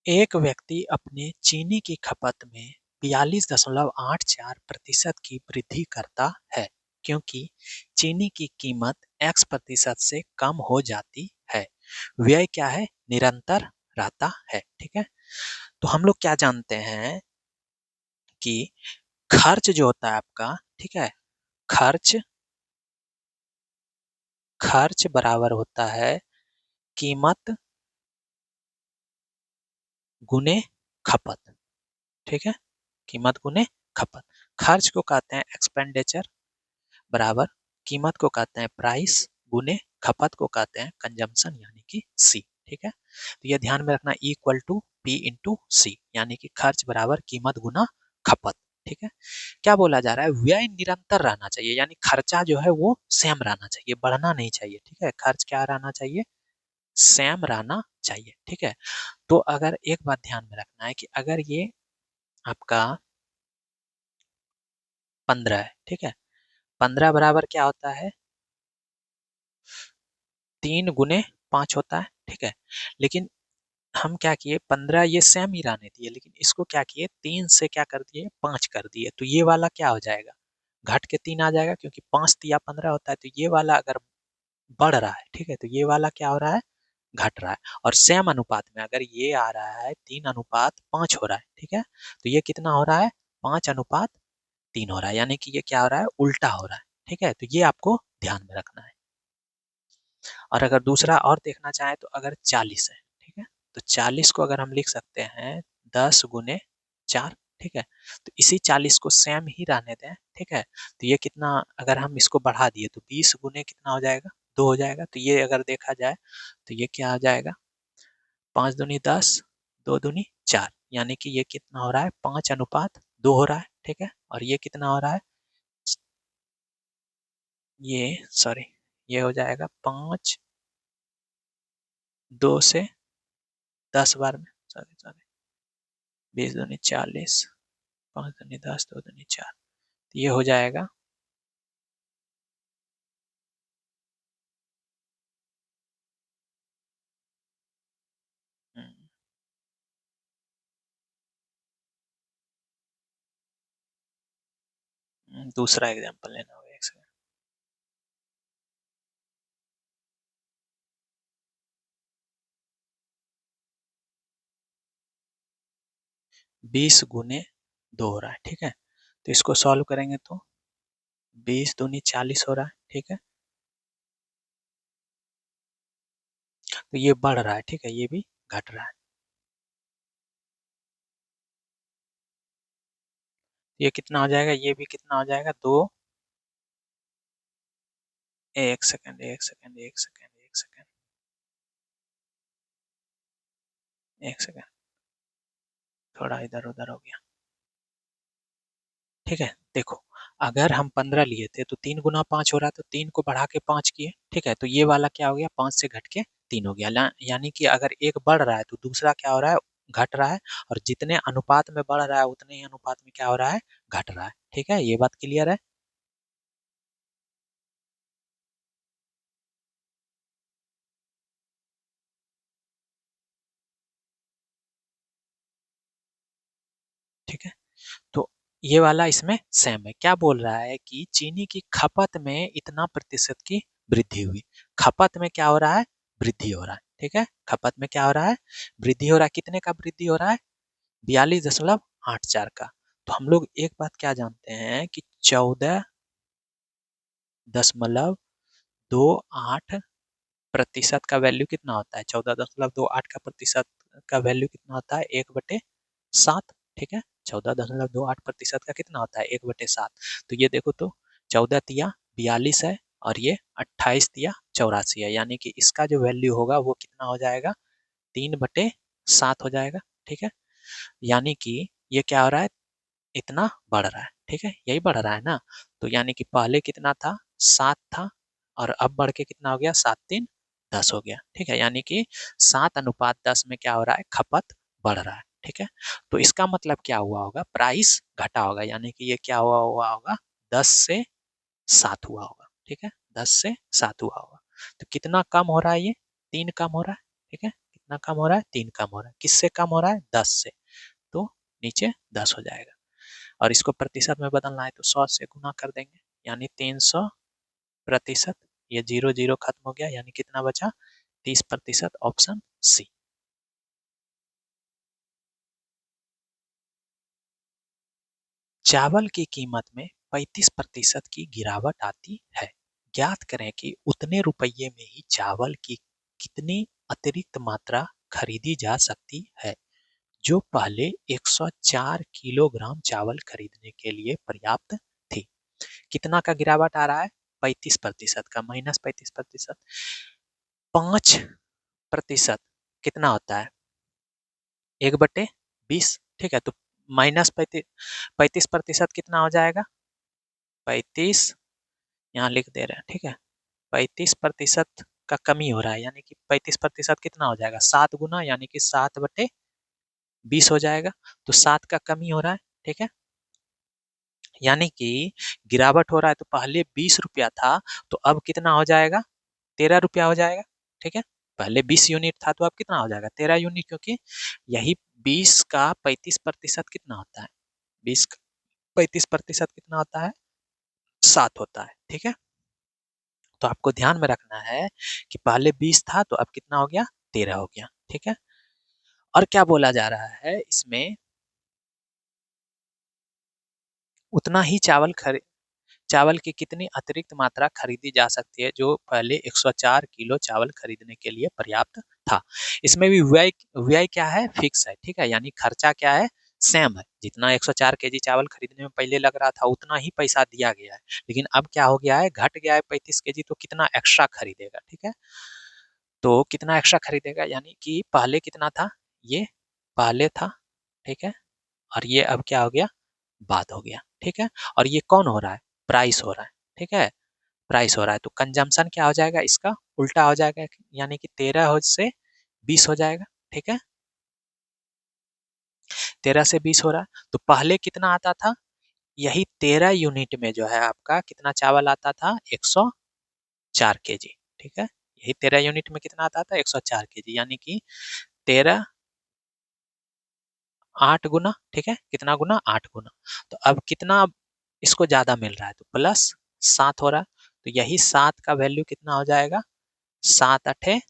एक व्यक्ति अपने चीनी की खपत में 42.84% की वृद्धि करता है क्योंकि चीनी की कीमत x% से कम हो जाती है। व्यय क्या है? निरंतर रहता है। ठीक है, तो हम लोग क्या जानते हैं कि खर्च जो होता है आपका, ठीक है, खर्च खर्च बराबर होता है कीमत गुने खपत। ठीक है, कीमत गुने खपत। खर्च को कहते हैं एक्सपेंडिचर बराबर कीमत को कहते हैं प्राइस गुने खपत को कहते हैं कंजम्पशन यानी कि सी। ठीक है, तो ये ध्यान में रखना, इक्वल टू पी इंटू सी, यानी कि खर्च बराबर कीमत गुना खपत। ठीक है, क्या बोला जा रहा है? व्यय निरंतर रहना चाहिए, यानी खर्चा जो है वो सेम रहना चाहिए, बढ़ना नहीं चाहिए। ठीक है, खर्च क्या रहना चाहिए? सेम रहना चाहिए। ठीक है, तो अगर एक बात ध्यान में रखना है कि अगर ये आपका 15 है, ठीक है, 15 बराबर क्या होता है? 3 गुने 5 होता है। ठीक है, लेकिन हम क्या किए, 15 ये सेम ही रहने दिए, लेकिन इसको क्या किए, 3 से क्या कर दिए, 5 कर दिए। तो ये वाला क्या हो जाएगा? घट के 3 आ जाएगा, क्योंकि 5 तिया 15 होता है। तो ये वाला अगर बढ़ रहा है, ठीक है, तो ये वाला क्या हो रहा है? घट रहा है। और सेम अनुपात में अगर ये आ रहा है 3:5 हो रहा है, ठीक है, तो ये कितना हो रहा है? 5:3 हो रहा है, यानी कि ये क्या हो रहा है? उल्टा हो रहा है। ठीक है, तो ये आपको ध्यान में रखना है। और अगर दूसरा और देखना चाहें तो अगर 40 है, ठीक है, तो 40 को अगर हम लिख सकते हैं 10 गुने 4। ठीक है, तो इसी 40 को सेम ही रहने दें। ठीक है, तो ये कितना, अगर हम इसको बढ़ा दिए तो 20 गुने कितना हो जाएगा? 2 हो जाएगा। तो ये अगर देखा जाए तो ये क्या आ जाएगा? 5 दूनी 10, 2 दूनी 4, यानी कि ये कितना हो रहा है? 5:2 हो रहा है। ठीक है, और ये कितना हो रहा है? ये सॉरी, ये हो जाएगा 5:2 से 10 बार में, सॉरी सॉरी, 20 दूनी 40, 5 दूनी 10, 2 दूनी 4, तो ये हो जाएगा दूसरा एग्जांपल लेना होगा, एक सेकंड। 20 गुने 2 हो रहा है। ठीक है, तो इसको सॉल्व करेंगे तो 20 दूनी 40 हो रहा है। ठीक है, तो ये बढ़ रहा है। ठीक है, ये भी घट रहा है। ये कितना हो जाएगा? ये भी कितना हो जाएगा? 2, एक सेकंड एक सेकंड एक सेकंड एक सेकंड एक सेकंड, थोड़ा इधर उधर हो गया। ठीक है, देखो, अगर हम 15 लिए थे तो 3 गुना 5 हो रहा है, तो 3 को बढ़ा के 5 किए। ठीक है, तो ये वाला क्या हो गया? 5 से घट के 3 हो गया। यानी कि अगर एक बढ़ रहा है तो दूसरा क्या हो रहा है? घट रहा है। और जितने अनुपात में बढ़ रहा है उतने ही अनुपात में क्या हो रहा है? घट रहा है। ठीक है, ये बात क्लियर है? ठीक है, तो ये वाला इसमें सेम है। क्या बोल रहा है कि चीनी की खपत में इतना प्रतिशत की वृद्धि हुई। खपत में क्या हो रहा है? वृद्धि हो रहा है। ठीक है, खपत में क्या हो रहा है? वृद्धि हो रहा है। कितने का वृद्धि हो रहा है? 42.84 का। तो हम लोग एक बात क्या जानते हैं कि 14.28 का वैल्यू कितना होता है? 14.28 का प्रतिशत का वैल्यू कितना होता है? 1/7। ठीक है, 14.28% का कितना होता है? 1/7। तो ये देखो तो 14 तिया 42 है, और ये 28 तिया 84 है, यानी कि इसका जो वैल्यू होगा वो कितना हो जाएगा? 3/7 हो जाएगा। ठीक है, यानी कि ये क्या हो रहा है? इतना बढ़ रहा है। ठीक है, यही बढ़ रहा है ना? तो यानी कि पहले कितना था? 7 था, और अब बढ़ के कितना हो गया? 7×3 10 हो गया। ठीक है, यानी कि 7:10 में क्या हो रहा है? खपत बढ़ रहा है। ठीक है, तो इसका मतलब क्या हुआ होगा? प्राइस घटा होगा, यानी कि ये क्या हुआ होगा? 10 से 7 हुआ होगा। ठीक है, 10 से 7 हुआ होगा। तो कितना कम हो रहा है? ये 3 कम हो रहा है। ठीक है, कितना कम हो रहा है, 3 कम हो रहा है, किससे कम हो रहा है, 10 से, तो नीचे 10 हो जाएगा। और इसको प्रतिशत में बदलना है तो 100 से गुना कर देंगे, यानी 300%। ये 0 0 खत्म हो गया, यानी कितना बचा, 30%, ऑप्शन सी। चावल की कीमत में 35% की गिरावट आती है, ज्ञात करें कि उतने रुपये में ही चावल की कितनी अतिरिक्त मात्रा खरीदी जा सकती है जो पहले 104 किलोग्राम चावल खरीदने के लिए पर्याप्त थी। कितना का गिरावट आ रहा है, 35% का, -35%। 5% कितना होता है, 1/20, ठीक है, तो -35% कितना हो जाएगा, 35, यहाँ लिख दे रहे हैं, ठीक है, 35% का कमी हो रहा है, यानी कि 35% कितना हो जाएगा, 7 गुना, यानी कि 7/20 हो जाएगा, तो 7 का कमी हो रहा है, ठीक है, यानी कि गिरावट हो रहा है, तो पहले 20 रुपया था, तो अब कितना हो जाएगा, 13 रुपया हो जाएगा, ठीक है, पहले 20 यूनिट था, तो अब कितना हो जाएगा, 13 यूनिट, क्योंकि यही 20 का 35% कितना होता है, 20 का 35% कितना होता है, 7 होता है, ठीक है। तो आपको ध्यान में रखना है कि पहले 20 था, तो अब कितना हो गया, 13 हो गया, ठीक है। और क्या बोला जा रहा है इसमें, उतना ही चावल की कितनी अतिरिक्त मात्रा खरीदी जा सकती है जो पहले 104 किलो चावल खरीदने के लिए पर्याप्त था। इसमें भी व्यय व्यय क्या है, फिक्स है, ठीक है, यानी खर्चा क्या है, सेम है, जितना 104 केजी चावल खरीदने में पहले लग रहा था उतना ही पैसा दिया गया है, लेकिन अब क्या हो गया है, घट गया है 35 केजी, तो कितना एक्स्ट्रा खरीदेगा, ठीक है, तो कितना एक्स्ट्रा खरीदेगा, यानी कि पहले कितना था, ये पहले था, ठीक है, और ये अब क्या हो गया, बाद हो गया, ठीक है, और ये कौन हो रहा है, प्राइस हो रहा है, ठीक है, प्राइस हो रहा है, तो कंजम्पशन क्या हो जाएगा, इसका उल्टा हो जाएगा, यानी कि 13 से 20 हो जाएगा, ठीक है, 13 से 20 हो रहा है, तो पहले कितना आता था, यही 13 यूनिट में जो है आपका कितना चावल आता था, 104 केजी, ठीक है, यही 13 यूनिट में कितना आता था, 104 केजी, यानी कि 13 8 गुना, ठीक है, कितना गुना, 8 गुना, तो अब कितना इसको ज्यादा मिल रहा है, तो +7 हो रहा है, तो यही 7 का वैल्यू कितना हो जाएगा, 7 × 8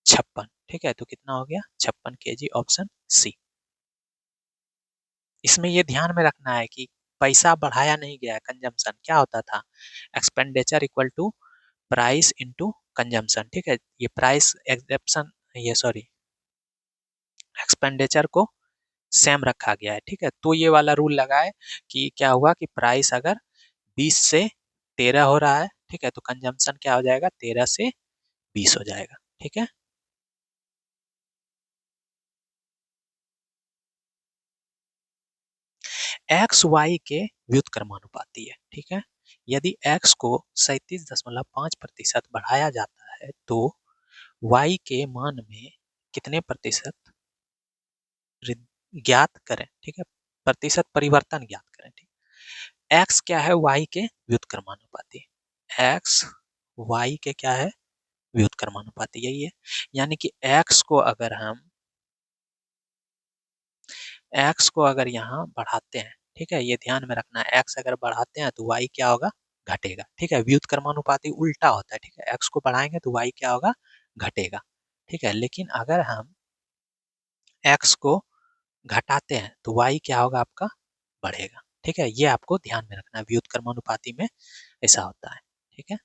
= 56, ठीक है, तो कितना हो गया, 56 केजी, ऑप्शन सी। इसमें ये ध्यान में रखना है कि पैसा बढ़ाया नहीं गया है, कंजम्पशन क्या होता था, expenditure equal to price into consumption, ठीक है, ये प्राइस एग्जेप्शन, ये सॉरी एक्सपेंडिचर को सेम रखा गया है, ठीक है, तो ये वाला रूल लगाए कि क्या हुआ कि प्राइस अगर 20 से 13 हो रहा है, ठीक है, तो कंजम्पशन क्या हो जाएगा, 13 से 20 हो जाएगा, ठीक है। एक्स वाई के व्युत्क्रमानुपाती है, ठीक है, यदि एक्स को 37.5% बढ़ाया जाता है तो वाई के मान में कितने प्रतिशत ज्ञात करें, ठीक है, प्रतिशत परिवर्तन ज्ञात करें, ठीक, एक्स क्या है, वाई के व्युत्क्रमानुपाती, एक्स वाई के क्या है, व्युत्क्रमानुपाती, यही है, यानी कि एक्स को अगर यहाँ बढ़ाते हैं, ठीक है, ये ध्यान में रखना है, एक्स अगर बढ़ाते हैं तो वाई क्या होगा, घटेगा, ठीक है, व्युत्क्रमानुपाती उल्टा होता है, ठीक है, एक्स को बढ़ाएंगे तो वाई क्या होगा, घटेगा, ठीक है, लेकिन अगर हम एक्स को घटाते हैं तो वाई क्या होगा आपका, बढ़ेगा, ठीक है, ये आपको ध्यान में रखना है, व्युत्क्रमानुपाती में ऐसा होता है, ठीक है,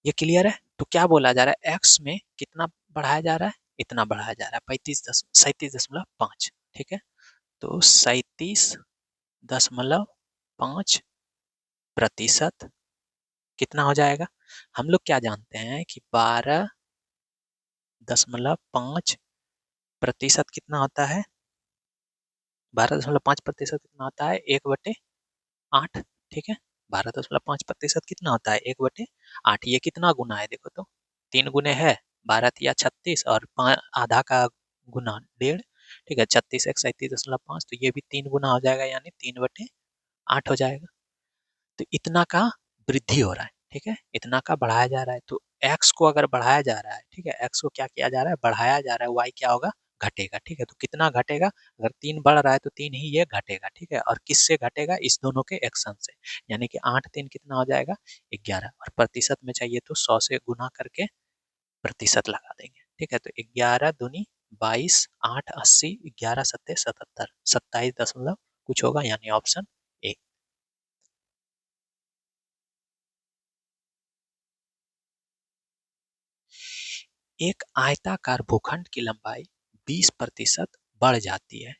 ये क्लियर है। तो क्या बोला जा रहा है, एक्स में कितना बढ़ाया जा रहा है, इतना बढ़ाया जा रहा है, 37.5, ठीक है, तो 37.5% कितना हो जाएगा, हम लोग क्या जानते हैं कि 12.5% कितना होता है, 12.5% कितना होता है, 1/8, ठीक है, 12.5% कितना होता है, 1/8, ये कितना गुना है, देखो तो 3 गुने है, 12 × 36 और आधा का गुना 1.5, ठीक है, 36 × 37.5, तो ये भी 3 गुना हो जाएगा, यानी 3/8 हो जाएगा, तो इतना का वृद्धि हो रहा है, ठीक है, इतना का बढ़ाया जा रहा है, तो एक्स को अगर बढ़ाया जा रहा है, ठीक है, एक्स को क्या किया जा रहा है, बढ़ाया जा रहा है, वाई क्या होगा, घटेगा, ठीक है। तो कितना घटेगा, अगर 3 बढ़ रहा है तो 3 ही ये घटेगा, ठीक है। और किससे घटेगा, इस दोनों के एक्शन से, यानी कि 8 3 कितना हो जाएगा, 11। और प्रतिशत में चाहिए तो 100 से गुना करके प्रतिशत लगा देंगे, ठीक है। तो 11 दूनी 22, 8 80, 11 सत्ते 77, 27 दशमलव कुछ होगा, यानी ऑप्शन ए। एक आयताकार भूखंड की लंबाई 20% बढ़ जाती है,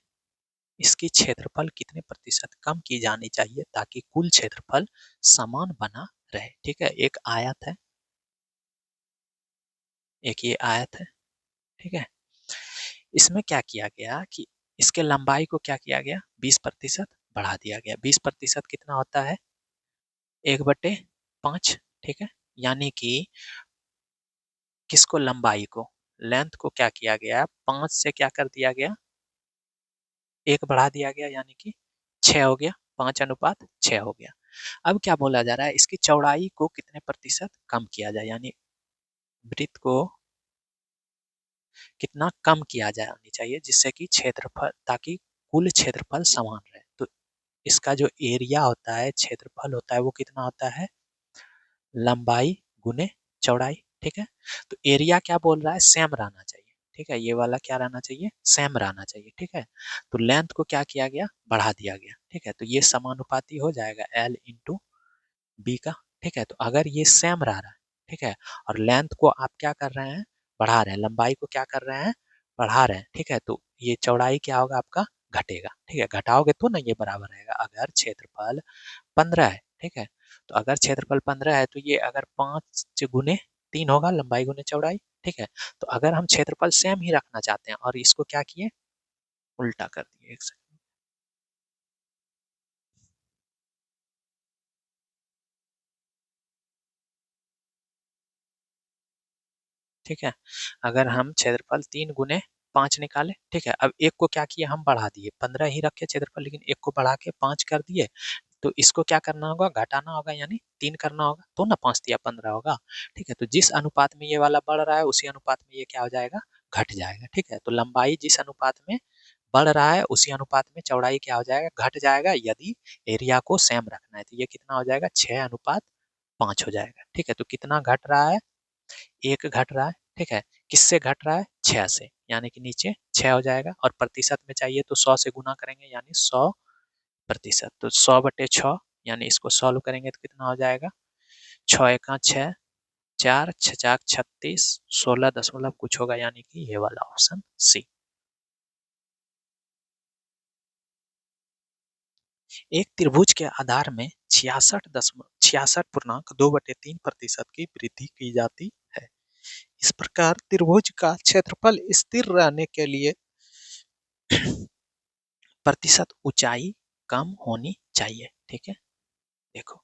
इसकी क्षेत्रफल कितने प्रतिशत कम की जानी चाहिए ताकि कुल क्षेत्रफल समान बना रहे, ठीक है। एक आयत है, एक ये आयत है, ठीक है। इसमें क्या किया गया कि इसके लंबाई को क्या किया गया, 20% बढ़ा दिया गया। 20% कितना होता है, 1/5, ठीक है। यानी कि किसको, लंबाई को, लेंथ को क्या किया गया, 5 से क्या कर दिया गया, 1 बढ़ा दिया गया, यानी कि 6 हो गया, 5:6 हो गया। अब क्या बोला जा रहा है, इसकी चौड़ाई को कितने प्रतिशत कम किया जाए, यानी वृत्त को कितना कम किया जानी चाहिए जिससे कि क्षेत्रफल, ताकि कुल क्षेत्रफल समान रहे। तो इसका जो एरिया होता है, क्षेत्रफल होता है, वो कितना होता है, लंबाई गुने चौड़ाई, ठीक है। तो एरिया क्या बोल रहा है, सेम रहना चाहिए, ठीक है। ये वाला क्या रहना चाहिए, सेम रहना चाहिए, ठीक है। तो लेंथ को क्या किया गया, बढ़ा दिया गया, ठीक है। तो ये समानुपाती हो जाएगा एल इंटू बी का, ठीक है। तो अगर ये सेम रह रहा है, ठीक है, और लेंथ को आप क्या कर रहे हैं, बढ़ा रहे हैं, लंबाई को क्या कर रहे हैं, बढ़ा रहे हैं, ठीक है। तो ये चौड़ाई क्या होगा आपका, घटेगा, ठीक है। घटाओगे तो ना ये बराबर रहेगा। अगर क्षेत्रफल 15 है, ठीक है, तो अगर क्षेत्रफल 15 है तो ये अगर 5 गुने 3 होगा, लंबाई गुने चौड़ाई, ठीक है। तो अगर हम क्षेत्रफल सेम ही रखना चाहते हैं और इसको क्या किए, उल्टा कर दिए, एक सेकंड, ठीक है। अगर हम क्षेत्रफल 3 गुने 5 निकाले, ठीक है, अब एक को क्या किया, हम बढ़ा दिए, 15 ही रखे क्षेत्रफल, लेकिन एक को बढ़ा के 5 कर दिए। तो इसको क्या करना होगा, घटाना होगा, यानी 3 करना होगा, तो ना 5 या 15 होगा, ठीक है। तो जिस अनुपात में ये वाला बढ़ रहा है उसी अनुपात में ये क्या हो जाएगा, घट जाएगा, ठीक है। तो लंबाई जिस अनुपात में बढ़ रहा है उसी अनुपात में चौड़ाई क्या हो जाएगा, घट जाएगा। यदि एरिया को सेम रखना है तो ये कितना हो जाएगा, 6:5 हो जाएगा, ठीक है। तो कितना घट रहा है, 1 घट रहा है, ठीक है। किससे घट रहा है, 6 से, यानी कि नीचे 6 हो जाएगा। और प्रतिशत में चाहिए तो 100 से गुना करेंगे, यानी 100%। तो 100/6, यानी इसको सॉल्व करेंगे तो कितना हो जाएगा, 6 × 1 = 6, 4 6 36, 16 दशमलव कुछ होगा, यानी कि ये वाला ऑप्शन सी। एक त्रिभुज के आधार में 66.2/3% की वृद्धि की जाती है। इस प्रकार त्रिभुज का क्षेत्रफल स्थिर रहने के लिए प्रतिशत ऊंचाई कम होनी चाहिए, ठीक है। देखो,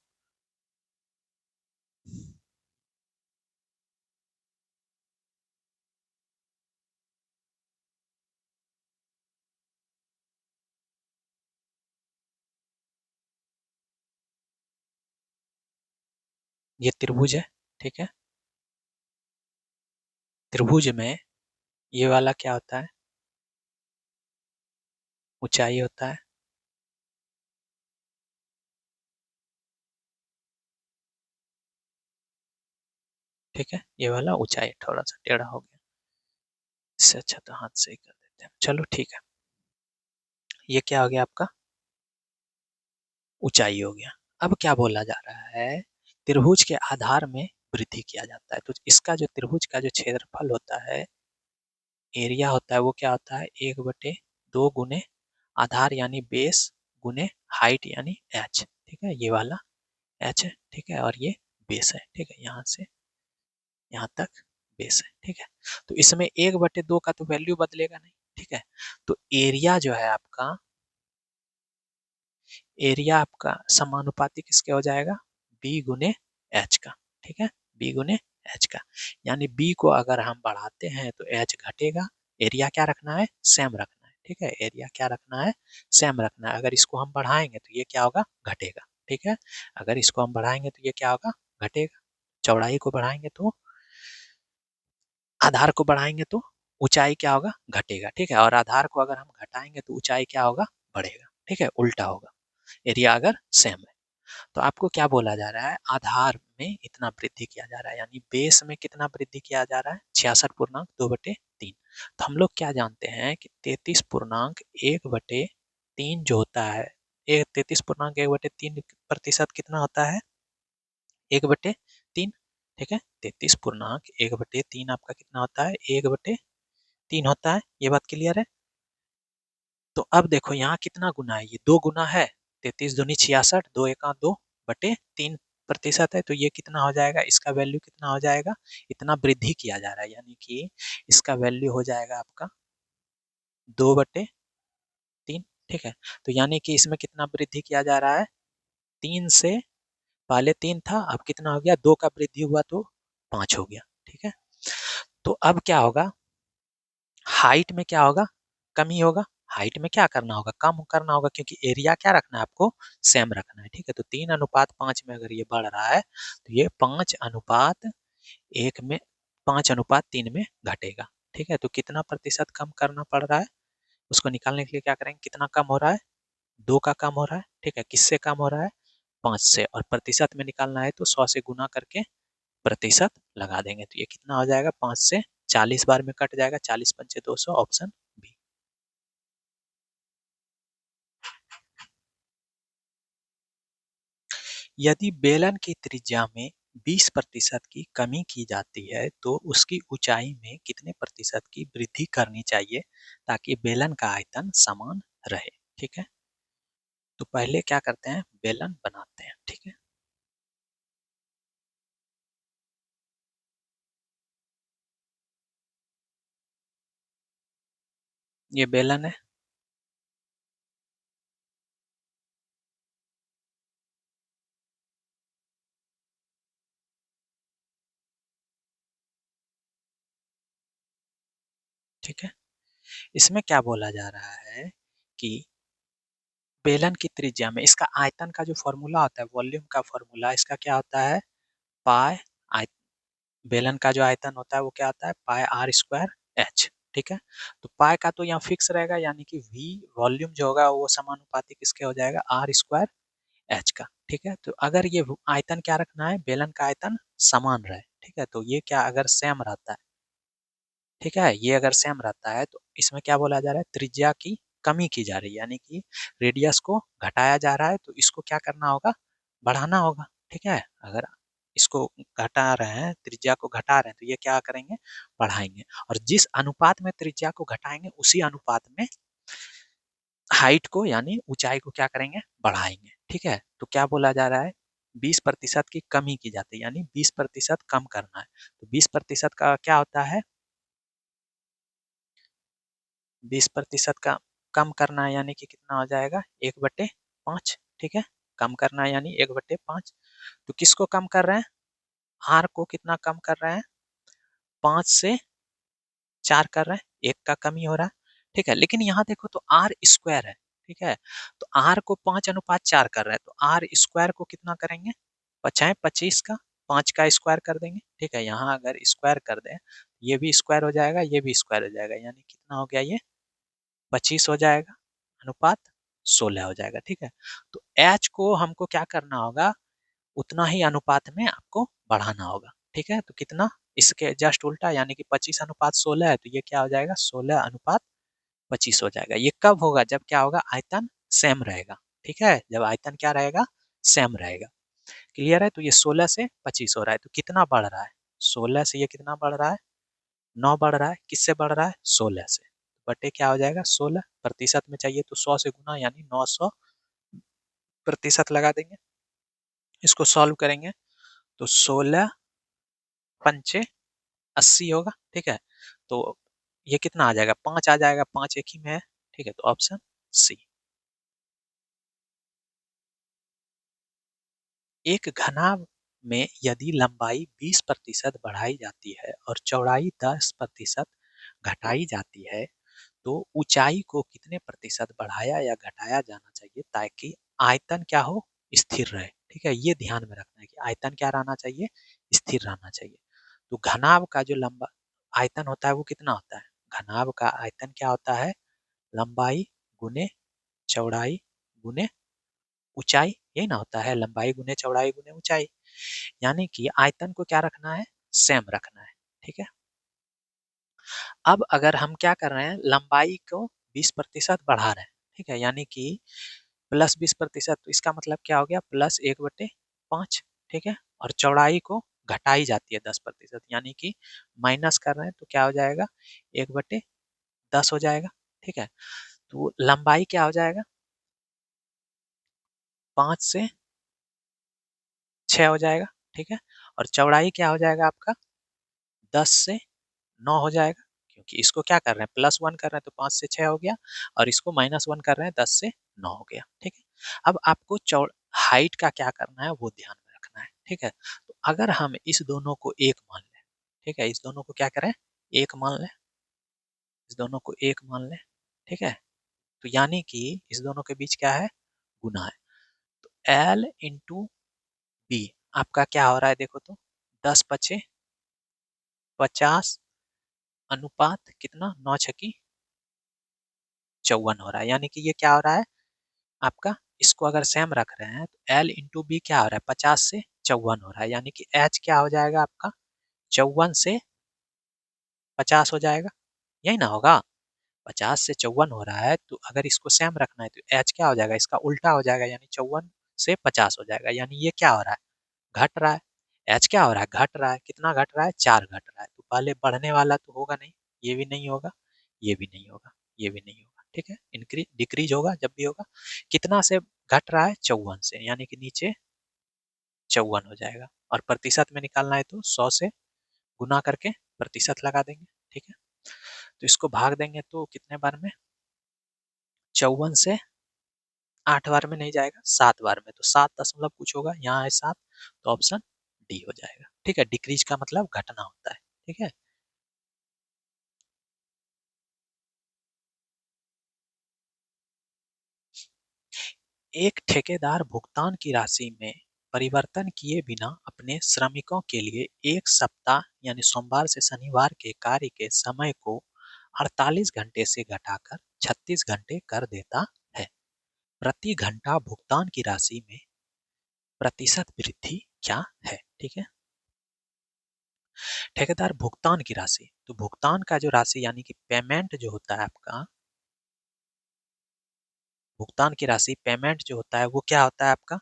ये त्रिभुज है, ठीक है। त्रिभुज में ये वाला क्या होता है, ऊंचाई होता है, ठीक है। ये वाला ऊंचाई थोड़ा सा टेढ़ा हो गया, इससे अच्छा तो हाथ से ही कर देते हैं, चलो ठीक है। ये क्या हो गया आपका, ऊंचाई हो गया। अब क्या बोला जा रहा है, त्रिभुज के आधार में वृद्धि किया जाता है। तो इसका जो त्रिभुज का जो क्षेत्रफल होता है, एरिया होता है, वो क्या होता है, 1/2 गुने आधार यानी बेस गुने हाइट यानी एच, ठीक है। ये वाला एच है, ठीक है, और ये बेस है, ठीक है। यहाँ से यहाँ तक बेस है, ठीक है। तो इसमें 1/2 का तो वैल्यू बदलेगा नहीं, ठीक है। तो एरिया जो है आपका, एरिया आपका समानुपाती किसके हो जाएगा, बी गुने एच का, ठीक है, बी गुने एच का। यानी बी को अगर हम बढ़ाते हैं तो एच घटेगा। एरिया क्या रखना है, सेम रखना है, ठीक है। एरिया क्या रखना है, सेम रखना है। अगर इसको हम बढ़ाएंगे तो ये क्या होगा, घटेगा, ठीक है। अगर इसको हम बढ़ाएंगे तो ये क्या होगा, घटेगा। चौड़ाई को बढ़ाएंगे तो आधार को बढ़ाएंगे तो ऊंचाई क्या होगा, घटेगा, ठीक है। और आधार को अगर हम घटाएंगे तो ऊंचाई क्या होगा, बढ़ेगा, ठीक है, उल्टा होगा, एरिया अगर सेम है। तो आपको क्या बोला जा रहा है, आधार में इतना वृद्धि किया जा रहा है, यानी बेस में कितना वृद्धि किया जा रहा है, 66.2/3। तो हम लोग क्या जानते हैं कि 33.1/3 जो होता है, 33.1/3 प्रतिशत कितना होता है, 1/3, ठीक है। 33.1/3 आपका कितना होता है, 1/3 होता है। ये बात क्लियर है। तो अब देखो यहाँ कितना गुना है, ये 2 गुना है, 33 दूनी 66, 2 1 2/3 प्रतिशत है। तो ये कितना हो जाएगा, इसका वैल्यू कितना हो जाएगा, इतना वृद्धि किया जा रहा है, यानी कि इसका वैल्यू हो जाएगा आपका 2/3, ठीक है। तो यानी कि इसमें कितना वृद्धि किया जा रहा है, 3 से, पहले 3 था, अब कितना हो गया, 2 का वृद्धि हुआ तो 5 हो गया, ठीक है। तो अब क्या होगा, हाइट में क्या होगा, कमी होगा। हाइट में क्या करना होगा, कम करना होगा, क्योंकि एरिया क्या रखना है आपको, सेम रखना है, ठीक है। तो 3:5 में अगर ये बढ़ रहा है तो ये 5:1 में, 5:3 में घटेगा, ठीक है। तो कितना प्रतिशत कम करना पड़ रहा है, उसको निकालने के लिए क्या करेंगे, कितना कम हो रहा है, 2 का कम हो रहा है, ठीक है। किससे कम हो रहा है, 5 से। और प्रतिशत में निकालना है तो 100 से गुना करके प्रतिशत लगा देंगे, तो ये कितना हो जाएगा, 5 से 40 बार में कट जाएगा, 40 × 5 = 200, ऑप्शन बी। यदि बेलन की त्रिज्या में 20% की कमी की जाती है तो उसकी ऊंचाई में कितने प्रतिशत की वृद्धि करनी चाहिए ताकि बेलन का आयतन समान रहे, ठीक है। तो पहले क्या करते हैं, बेलन बनाते हैं, ठीक है। ये बेलन है, ठीक है। इसमें क्या बोला जा रहा है कि बेलन की त्रिज्या में इसका आयतन का जो फॉर्मूला होता है, वॉल्यूम का फॉर्मूला इसका क्या होता है, पाई आय, बेलन का जो आयतन होता है वो क्या होता है, πr²h, ठीक है। तो पाई का तो यहाँ फिक्स रहेगा, यानी कि v वॉल्यूम जो होगा वो समानुपाती किसके हो जाएगा, r²h का, ठीक है। तो अगर ये आयतन क्या रखना है, बेलन का आयतन समान रहे, ठीक है। तो ये क्या अगर सेम रहता है, ठीक है, ये अगर सेम रहता है तो इसमें क्या बोला जा रहा है, त्रिज्या की कमी की जा रही है, यानी कि रेडियस को घटाया जा रहा है, तो इसको क्या करना होगा, बढ़ाना होगा, ठीक है। अगर इसको घटा रहे हैं, त्रिज्या को घटा रहे हैं, तो ये क्या करेंगे, बढ़ाएंगे। और जिस अनुपात में त्रिज्या को घटाएंगे उसी अनुपात में हाइट को, यानी ऊंचाई को क्या करेंगे, बढ़ाएंगे, ठीक है। तो क्या बोला जा रहा है, 20% की कमी की जाती है, यानी 20% कम करना है। तो 20% का क्या होता है, 20% का कम करना है, यानी कि कितना हो जाएगा, 1/5, ठीक है। कम करना है यानी 1/5। तो किसको कम कर रहे हैं, आर को कितना कम कर रहे हैं, 5 से 4 कर रहे हैं, 1 का कमी हो रहा है, ठीक है। लेकिन यहाँ देखो तो आर स्क्वायर है, ठीक है। तो आर को 5:4 कर रहे हैं, तो आर स्क्वायर को कितना करेंगे, 25 का 5 का स्क्वायर कर देंगे, ठीक है। यहाँ अगर स्क्वायर कर दें, ये भी स्क्वायर हो जाएगा, ये भी स्क्वायर हो जाएगा, यानी कितना हो गया, ये 25 हो जाएगा, अनुपात 16 हो जाएगा, ठीक है। तो एच को हमको क्या करना होगा, उतना ही अनुपात में आपको बढ़ाना होगा, ठीक है। तो कितना, इसके जस्ट उल्टा, यानी कि 25:16 है, तो ये क्या हो जाएगा, 16:25 हो जाएगा। ये कब होगा, जब क्या होगा, आयतन सेम रहेगा, ठीक है। जब आयतन क्या रहेगा, सेम रहेगा, क्लियर है। तो ये 16 से 25 हो रहा है, तो कितना बढ़ रहा है, 16 से ये कितना बढ़ रहा है, 9 बढ़ रहा है, किससे बढ़ रहा है, 16 से, बटे क्या हो जाएगा, 16, प्रतिशत में चाहिए तो 100 से गुना, यानी 900% लगा देंगे। इसको सॉल्व करेंगे तो 16×5 = 80 होगा, ठीक है। तो ये कितना आ जाएगा, 5 आ जाएगा, 5 एक ही में है, ठीक है। तो ऑप्शन सी। एक घनाभ में यदि लंबाई 20% बढ़ाई जाती है और चौड़ाई 10% घटाई जाती है तो ऊंचाई को कितने प्रतिशत बढ़ाया या घटाया जाना चाहिए ताकि आयतन क्या हो, स्थिर रहे, ठीक है। ये ध्यान में रखना है कि आयतन क्या रहना चाहिए, स्थिर रहना चाहिए। तो घनाभ का जो लंबा आयतन होता है वो कितना होता है, घनाभ का आयतन क्या होता है, लंबाई गुने चौड़ाई गुने ऊंचाई, यही ना होता है, लंबाई गुने चौड़ाई गुने ऊंचाई। यानी कि आयतन को क्या रखना है, सेम रखना है, ठीक है। अब अगर हम क्या कर रहे हैं, लंबाई को 20% बढ़ा रहे हैं, ठीक है, यानी कि +20%, तो इसका मतलब क्या हो गया, +1/5, ठीक है। और चौड़ाई को घटाई जाती है 10%, यानी कि माइनस कर रहे हैं तो क्या हो जाएगा, 1/10 हो जाएगा, ठीक है। तो लंबाई क्या हो जाएगा, 5 से 6 हो जाएगा, ठीक है। और चौड़ाई क्या हो जाएगा आपका, 10 से 9 हो जाएगा, क्योंकि इसको क्या कर रहे हैं, +1 कर रहे हैं तो 5 से 6 हो गया, और इसको -1 कर रहे हैं 10 से 9 हो गया, ठीक है। अब आपको चौड़ हाइट का क्या करना है वो ध्यान में रखना है, ठीक है। तो अगर हम इस दोनों को एक मान लें, ठीक है, इस दोनों को क्या करें, एक मान लें, इस दोनों को एक मान लें, ठीक है। तो यानी कि इस दोनों के बीच क्या है, गुना है। तो L × B आपका क्या हो रहा है, देखो तो 10×50 अनुपात कितना, 9×6 = 54 हो रहा है। यानी कि ये क्या हो रहा है आपका, इसको अगर सेम रख रहे हैं तो L × B क्या हो रहा है, 50 से 54 हो रहा है, यानी कि H क्या हो जाएगा आपका, 54 से 50 हो जाएगा, यही ना होगा। 50 से 54 हो रहा है, तो अगर इसको सेम रखना है तो H क्या हो जाएगा, इसका उल्टा हो जाएगा, यानी 54 से 50 हो जाएगा। यानी ये क्या हो रहा है, घट रहा है। H क्या हो रहा है, घट रहा है, कितना घट रहा है, 4 घट रहा है। तो पहले बढ़ने वाला तो होगा नहीं, ये भी नहीं होगा, ये भी नहीं होगा, ये भी नहीं होगा, ठीक है। इंक्रीज डिक्रीज होगा जब भी होगा, कितना से घट रहा है, 54 से, यानी कि नीचे 54 हो जाएगा। और प्रतिशत में निकालना है तो 100 से गुना करके प्रतिशत लगा देंगे, ठीक है। तो इसको भाग देंगे तो कितने बार में, 54 से 8 बार में नहीं जाएगा, 7 बार में, तो 7 दशमलव कुछ होगा, यहाँ है 7, तो ऑप्शन डी हो जाएगा, ठीक है। डिक्रीज का मतलब घटना होता है, ठीक है। एक ठेकेदार भुगतान की राशि में परिवर्तन किए बिना अपने श्रमिकों के लिए 1 सप्ताह यानी सोमवार से शनिवार के कार्य के समय को 48 घंटे से घटाकर 36 घंटे कर देता है। प्रति घंटा भुगतान की राशि में प्रतिशत वृद्धि क्या है, ठीक है। ठेकेदार भुगतान की राशि, तो भुगतान का जो राशि यानी कि पेमेंट जो होता है आपका, भुगतान की राशि पेमेंट जो होता है वो क्या होता है आपका,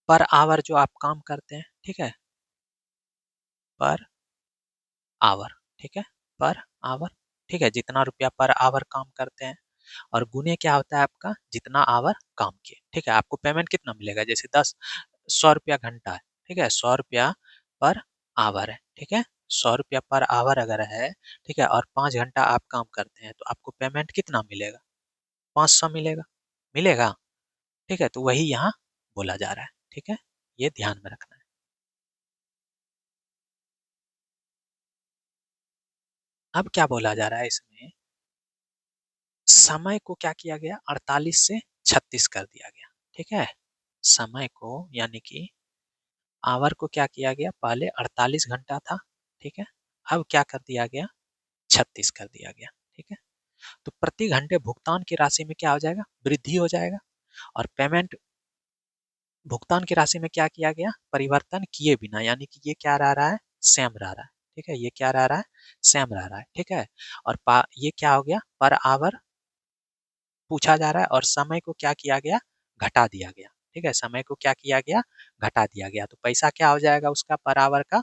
पर आवर जो आप काम करते हैं, ठीक है, पर आवर, ठीक है, पर आवर, ठीक है, जितना रुपया पर आवर काम करते हैं, और गुने क्या होता है आपका, जितना आवर काम किए, ठीक है। आपको पेमेंट कितना मिलेगा, जैसे 100 रुपया घंटा है, ठीक है, 100 रुपया पर आवर है, ठीक है, 100 रुपया पर आवर अगर है, ठीक है, और 5 घंटा आप काम करते हैं तो आपको पेमेंट कितना मिलेगा, 500 मिलेगा, मिलेगा, ठीक है। तो वही यहाँ बोला जा रहा है, ठीक है, ये ध्यान में रखना है। अब क्या बोला जा रहा है इसमें, समय को क्या किया गया, 48 से 36 कर दिया गया, ठीक है। समय को यानी कि आवर को क्या किया गया, पहले 48 घंटा था, ठीक है, अब क्या कर दिया गया, 36 कर दिया गया, ठीक है। तो प्रति घंटे भुगतान की राशि में क्या हो जाएगा, वृद्धि हो जाएगा। और पेमेंट भुगतान की राशि में क्या किया गया, परिवर्तन किए बिना, यानी कि ये क्या रह रहा है, सेम रह रहा है, ठीक है, ये क्या रह रहा है, सेम रह रहा है, ठीक है। और ये क्या हो गया, पर आवर पूछा जा रहा है, और समय को क्या किया गया, घटा दिया गया, ठीक है, समय को क्या किया गया, घटा दिया गया। तो पैसा क्या हो जाएगा उसका, पर आवर का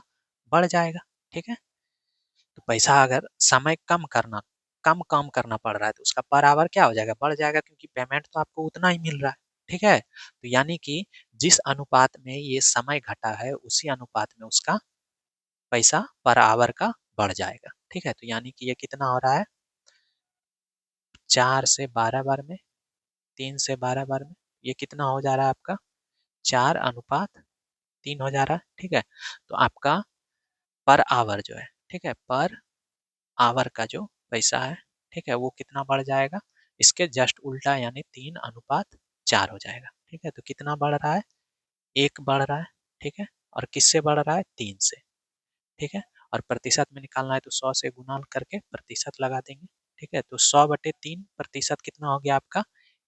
बढ़ जाएगा, ठीक है। तो पैसा अगर समय कम काम करना पड़ रहा है तो उसका पर आवर क्या हो जाएगा, बढ़ जाएगा, क्योंकि पेमेंट तो आपको उतना ही मिल रहा है, ठीक है। तो यानी कि जिस अनुपात में ये समय घटा है उसी अनुपात में उसका पैसा पर आवर का बढ़ जाएगा, ठीक है। तो यानी कि ये कितना हो रहा है, 4 से 12 बार में, 3 से 12 बार में, ये कितना हो जा रहा है आपका, 4:3 हो जा रहा है, ठीक है। तो आपका पर आवर जो है, ठीक है, पर आवर का जो पैसा है, ठीक है, वो कितना बढ़ जाएगा, इसके जस्ट उल्टा, यानी 3:4 हो जाएगा, ठीक है। तो कितना बढ़ रहा है, 1 बढ़ रहा है, ठीक है। और किससे बढ़ रहा है, 3 से। ठीक है। और प्रतिशत में निकालना है तो 100 से गुना करके प्रतिशत लगा देंगे। ठीक है, तो 100/3 प्रतिशत कितना हो गया आपका,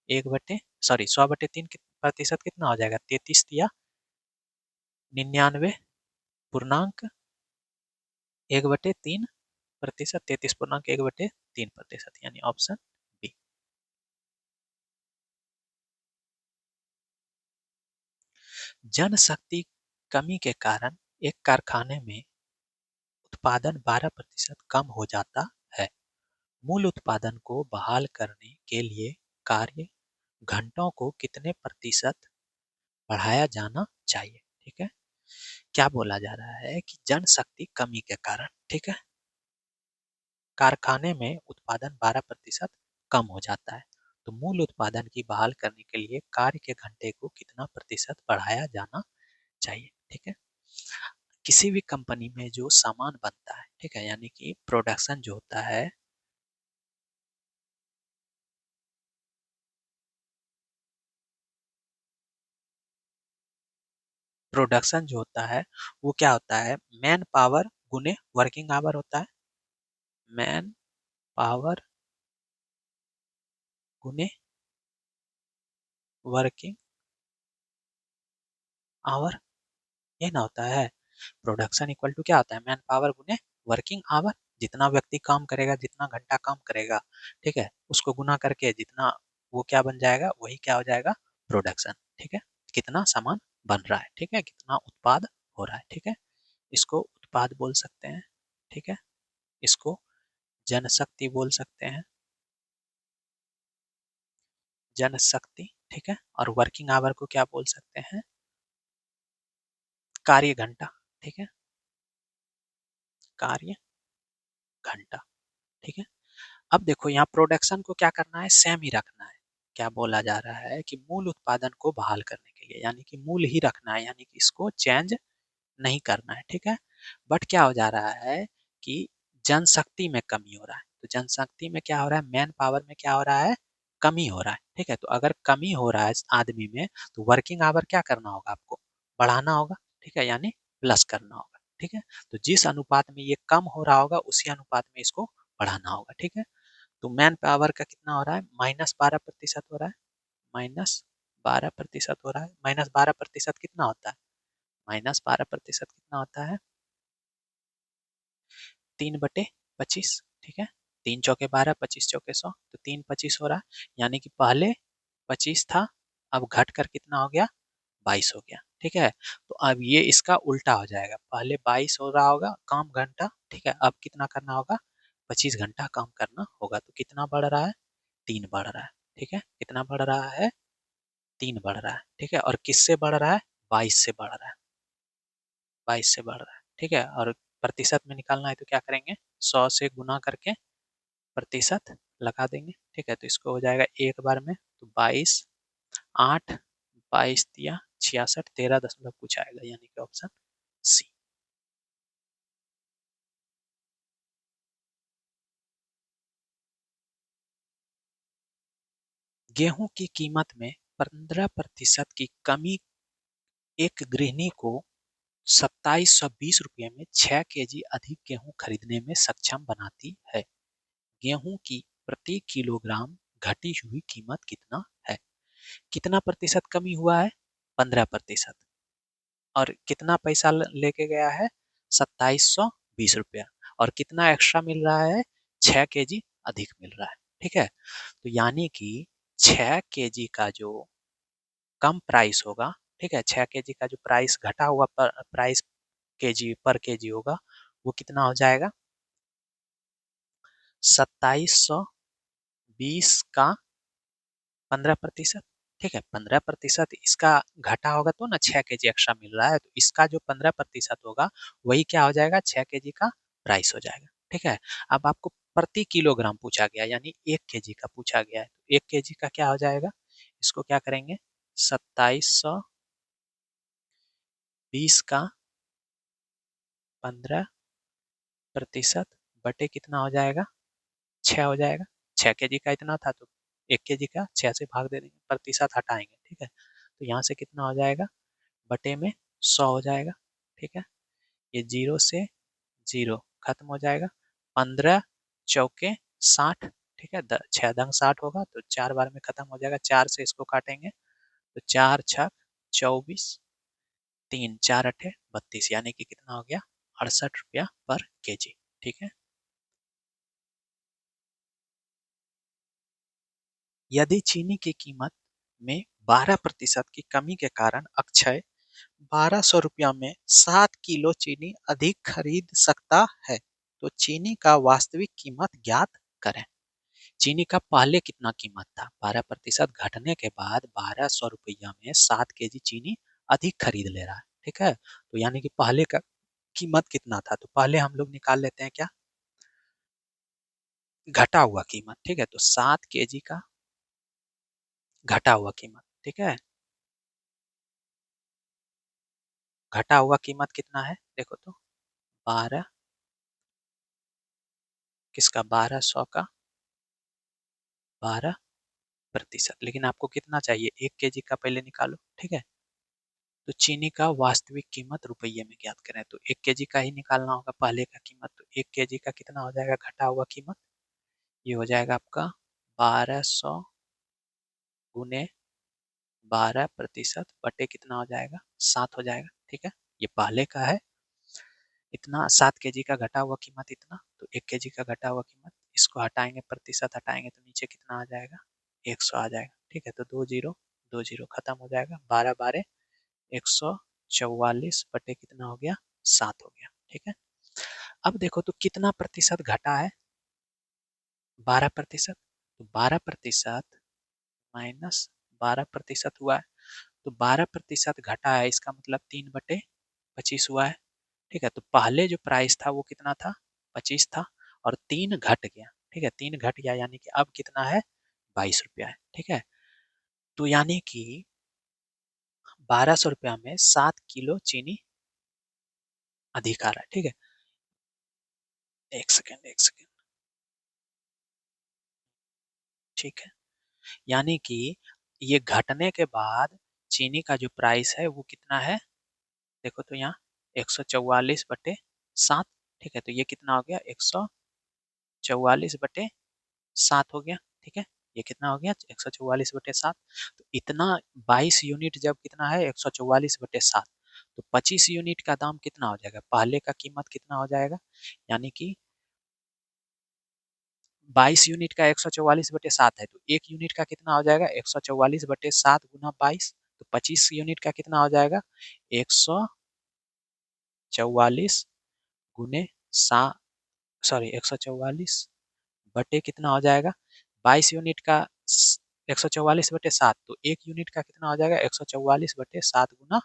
100/3 प्रतिशत कितना हो जाएगा, 33 या 99.1/3 प्रतिशत, 33.1/3 प्रतिशत, यानी ऑप्शन बी। जनशक्ति कमी के कारण एक कारखाने में उत्पादन 12% कम हो जाता है। मूल उत्पादन को बहाल करने के लिए कार्य घंटों को कितने प्रतिशत बढ़ाया जाना चाहिए। ठीक है, क्या बोला जा रहा है कि जनशक्ति कमी के कारण, ठीक है, कारखाने में उत्पादन 12% कम हो जाता है, तो मूल उत्पादन की बहाल करने के लिए कार्य के घंटे को कितना प्रतिशत बढ़ाया जाना चाहिए। ठीक है, किसी भी कंपनी में जो सामान बनता है, ठीक है, यानी कि प्रोडक्शन जो होता है, प्रोडक्शन जो होता है वो क्या होता है, मैन पावर गुने वर्किंग आवर होता है। मैन पावर गुने वर्किंग आवर, ये ना होता है। प्रोडक्शन इक्वल टू क्या होता है, मैन पावर गुने वर्किंग आवर। जितना व्यक्ति काम करेगा, जितना घंटा काम करेगा, ठीक है, उसको गुना करके जितना वो क्या बन जाएगा, वही क्या हो जाएगा, प्रोडक्शन। ठीक है, कितना सामान बन रहा है, ठीक है, कितना उत्पाद हो रहा है। ठीक है, इसको उत्पाद बोल सकते हैं। ठीक है, इसको जनशक्ति बोल सकते हैं, जनशक्ति। ठीक है, और वर्किंग आवर को क्या बोल सकते हैं, कार्य घंटा। ठीक है, कार्य घंटा। ठीक है, अब देखो यहाँ प्रोडक्शन को क्या करना है, सेम ही रखना है। क्या बोला जा रहा है कि मूल उत्पादन को बहाल करने के लिए, यानी कि मूल ही रखना है, यानी कि इसको चेंज नहीं करना है। ठीक है, बट क्या हो जा रहा है कि जनशक्ति में कमी हो रहा है, तो जनशक्ति में क्या हो रहा है, मैन पावर में क्या हो रहा है, कमी हो रहा है। ठीक है, तो अगर कमी हो रहा है आदमी में, तो वर्किंग आवर क्या करना होगा, आपको बढ़ाना होगा। ठीक है, यानी प्लस करना होगा। ठीक है, तो जिस अनुपात में ये कम हो रहा होगा, उसी अनुपात में इसको बढ़ाना होगा। ठीक है, तो मैन पावर का कितना हो रहा है, -12% हो रहा है, -12% हो रहा है। -12% कितना होता है, -12% कितना होता है, 3/25। ठीक है, 3 चौके 12, 25 चौके 100, तो 3×25 हो रहा है, यानी कि पहले 25 था, अब घट कर कितना हो गया, 22 हो गया। ठीक है, तो अब ये इसका उल्टा हो जाएगा, पहले 22 हो रहा होगा काम घंटा, ठीक है, अब कितना करना होगा, 25 घंटा काम करना होगा। तो कितना बढ़ रहा है, 3 बढ़ रहा है। ठीक है, कितना बढ़ रहा है, 3 बढ़ रहा है। ठीक है, और किससे बढ़ रहा है, 22 से बढ़ रहा है, 22 से बढ़ रहा है। ठीक है, और प्रतिशत में निकालना है तो क्या करेंगे, 100 से गुना करके प्रतिशत लगा देंगे। ठीक है, तो इसको हो जाएगा एक बार में, तो 22, 8, 22×3 = 66, 13 दशमलव कुछ आएगा, यानी कि ऑप्शन सी। गेहूं की कीमत में 15% की कमी एक गृहिणी को 2720 रुपये में 6 kg अधिक गेहूं खरीदने में सक्षम बनाती है। गेहूं की प्रति किलोग्राम घटी हुई कीमत कितना है। कितना प्रतिशत कमी हुआ है, 15%, और कितना पैसा लेके गया है, 2720 रुपया, और कितना एक्स्ट्रा मिल रहा है, 6 kg अधिक मिल रहा है। ठीक है, तो यानी कि 6 kg का जो कम प्राइस होगा, ठीक है, 6 kg का जो प्राइस घटा हुआ प्राइस केजी पर केजी होगा, वो कितना हो जाएगा, 2720 का 15%। ठीक है, 15% इसका घटा होगा तो ना 6 kg एक्स्ट्रा मिल रहा है, तो इसका जो 15% होगा वही क्या हो जाएगा, 6 kg का प्राइस हो जाएगा। ठीक है, अब आपको प्रति किलोग्राम पूछा गया, यानी 1 kg का पूछा गया है, तो 1 kg का क्या हो जाएगा, इसको क्या करेंगे, 2720 का 15% बटे कितना हो जाएगा, 6 हो जाएगा। 6 kg का इतना था तो 1 kg का 6 से भाग दे देंगे, प्रतिशत हटाएंगे। ठीक है, तो यहाँ से कितना हो जाएगा, बटे में 100 हो जाएगा। ठीक है, ये 0 से जीरो, खत्म हो जाएगा। 15 चौके 60, ठीक है, 6 दंग 60 होगा तो 4 बार में खत्म हो जाएगा। 4 से इसको काटेंगे तो 4 छक 24, 3 4 अठे 32, यानी कि कितना हो गया, 68 रुपया पर केजी। ठीक है। यदि चीनी की कीमत में 12% की कमी के कारण अक्षय 1200 रुपया में 7 किलो चीनी अधिक खरीद सकता है, तो चीनी का वास्तविक कीमत ज्ञात करें। चीनी का पहले कितना कीमत था, 12% घटने के बाद 1200 रुपया में 7 केजी चीनी अधिक खरीद ले रहा है। ठीक है, तो यानी कि पहले का कीमत कितना था, तो पहले हम लोग निकाल लेते हैं क्या, घटा हुआ कीमत। ठीक है, तो 7 केजी का घटा हुआ कीमत। ठीक है, घटा हुआ कीमत कितना है, देखो तो 12 किसका, 1200 का 12%, लेकिन आपको कितना चाहिए, 1 केजी का पहले निकालो। ठीक है, तो चीनी का वास्तविक कीमत रुपये में ज्ञात करें, तो 1 केजी का ही निकालना होगा पहले का कीमत। तो 1 केजी का कितना हो जाएगा घटा हुआ कीमत, ये हो जाएगा आपका 1200 गुने 12% बटे कितना हो जाएगा, 7 हो जाएगा। ठीक है, ये पहले का है इतना, 7 केजी का घटा हुआ कीमत इतना, तो 1 केजी का घटा हुआ कीमत, इसको हटाएंगे, प्रतिशत हटाएंगे तो नीचे कितना आ जाएगा, 100 आ जाएगा। ठीक है, तो 2 जीरो खत्म हो जाएगा, 12 बारे 144 बटे कितना हो गया, 7 हो गया। ठीक है, अब देखो तो कितना प्रतिशत घटा है, 12%, तो 12% माइनस 12% हुआ है, तो 12% घटा है, इसका मतलब 3/25 हुआ है। ठीक है, तो पहले जो प्राइस था वो कितना था, 25 था, और 3 घट गया। ठीक है, 3 घट गया यानी कि अब कितना है, 22 रुपया है। ठीक है, तो यानी कि 1200 रुपया में 7 किलो चीनी अधिक आ रहा है। ठीक है, एक सेकेंड, ठीक है, यानी कि ये घटने के बाद चीनी का जो प्राइस है वो कितना है, देखो तो यहाँ 144/7। ठीक है, तो ये कितना हो गया, 144/7 हो गया। ठीक है, ये कितना हो गया, 144/7। तो इतना 22 यूनिट जब कितना है, 144/7, तो 25 यूनिट का दाम कितना हो जाएगा, पहले का कीमत कितना हो जाएगा, यानी कि 22 यूनिट का 144/7 है, तो 1 यूनिट का कितना हो जाएगा, 144/7 गुना 22, तो 25 यूनिट का कितना हो जाएगा, 144 गुने 7, सॉरी 144 बटे कितना हो जाएगा, 22 यूनिट का 144/7, तो 1 यूनिट का कितना हो जाएगा, 144/7 गुना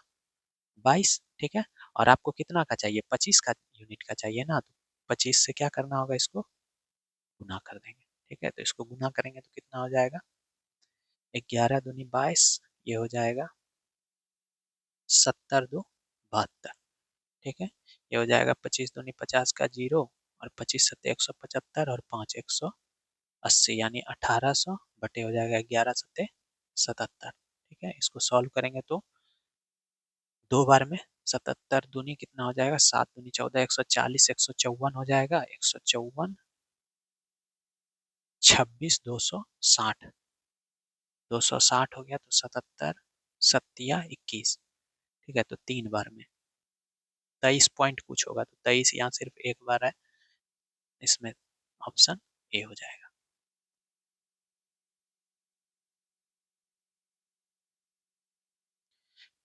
22। ठीक है, और आपको कितना का चाहिए, 25 का यूनिट का चाहिए ना, तो 25 से क्या करना होगा, इसको गुना कर देंगे। ठीक है, तो इसको गुना करेंगे तो कितना हो जाएगा, 11 दूनी 22, ये हो जाएगा 70 2 72। ठीक है, ये हो जाएगा 25 दूनी 50 का 0, और 25 सत्ते 175, और 5 180, यानी 1800 बटे हो जाएगा 11 सत्ते 77। ठीक है, इसको सॉल्व करेंगे तो 2 बार में 77 दूनी कितना हो जाएगा, 7 दूनी 14, 140, 154 हो जाएगा, 154 26 260, 260 हो गया, तो 77 सत्तिया 21। ठीक है, तो 3 बार में 23 पॉइंट कुछ होगा, तो 23 यहाँ सिर्फ एक बार है, इसमें ऑप्शन ए हो जाएगा।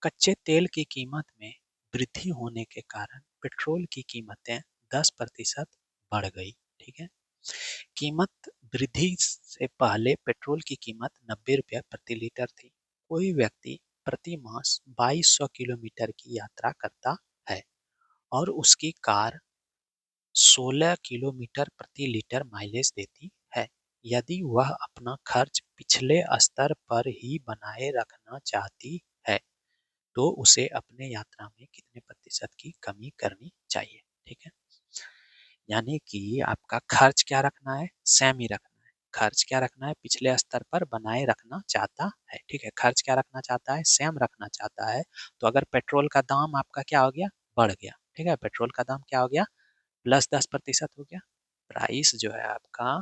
कच्चे तेल की कीमत में वृद्धि होने के कारण पेट्रोल की कीमतें 10% बढ़ गई। ठीक है, कीमत वृद्धि से पहले पेट्रोल की कीमत 90 रुपया प्रति लीटर थी। कोई व्यक्ति प्रति मास 2200 किलोमीटर की यात्रा करता है और उसकी कार 16 किलोमीटर प्रति लीटर माइलेज देती है। यदि वह अपना खर्च पिछले स्तर पर ही बनाए रखना चाहती है, तो उसे अपने यात्रा में कितने प्रतिशत की कमी करनी चाहिए। ठीक है, यानी कि आपका खर्च क्या रखना है, सेम ही रखना है। खर्च क्या रखना है, पिछले स्तर पर बनाए रखना चाहता है। ठीक है, खर्च क्या रखना चाहता है, सेम रखना चाहता है। तो अगर पेट्रोल का दाम आपका क्या हो गया, बढ़ गया। ठीक है, पेट्रोल का दाम क्या हो गया, प्लस 10% हो गया। प्राइस जो है आपका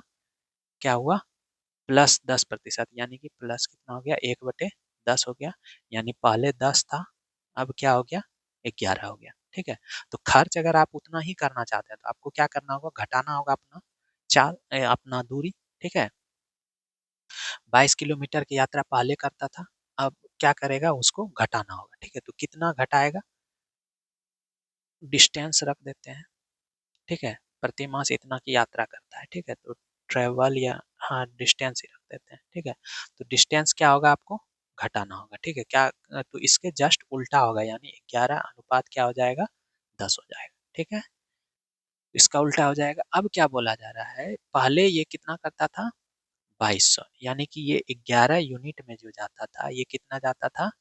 क्या हुआ, प्लस 10%, यानी कि प्लस कितना हो गया, 1/10 हो गया। यानी पहले 10 था, अब क्या हो गया, 11 हो गया। ठीक है, तो खर्च अगर आप उतना ही करना चाहते हैं तो आपको क्या करना होगा, घटाना होगा अपना अपना दूरी। ठीक है, 22 किलोमीटर की यात्रा पहले करता था, अब क्या करेगा, उसको घटाना होगा। ठीक है, तो कितना घटाएगा, डिस्टेंस रख देते हैं। ठीक है, प्रति मास इतना की यात्रा करता है। ठीक है, तो ट्रेवल या हाँ डिस्टेंस ही रख देते हैं। ठीक है, तो डिस्टेंस क्या होगा, आपको घटाना होगा। ठीक है, क्या तो इसके जस्ट उल्टा होगा, यानी 11 अनुपात क्या हो जाएगा, 10 हो जाएगा। ठीक है, इसका उल्टा हो जाएगा। अब क्या बोला जा रहा है, पहले ये कितना करता था, 2200, यानी कि ये 11 यूनिट में जो जाता था, ये कितना जाता था,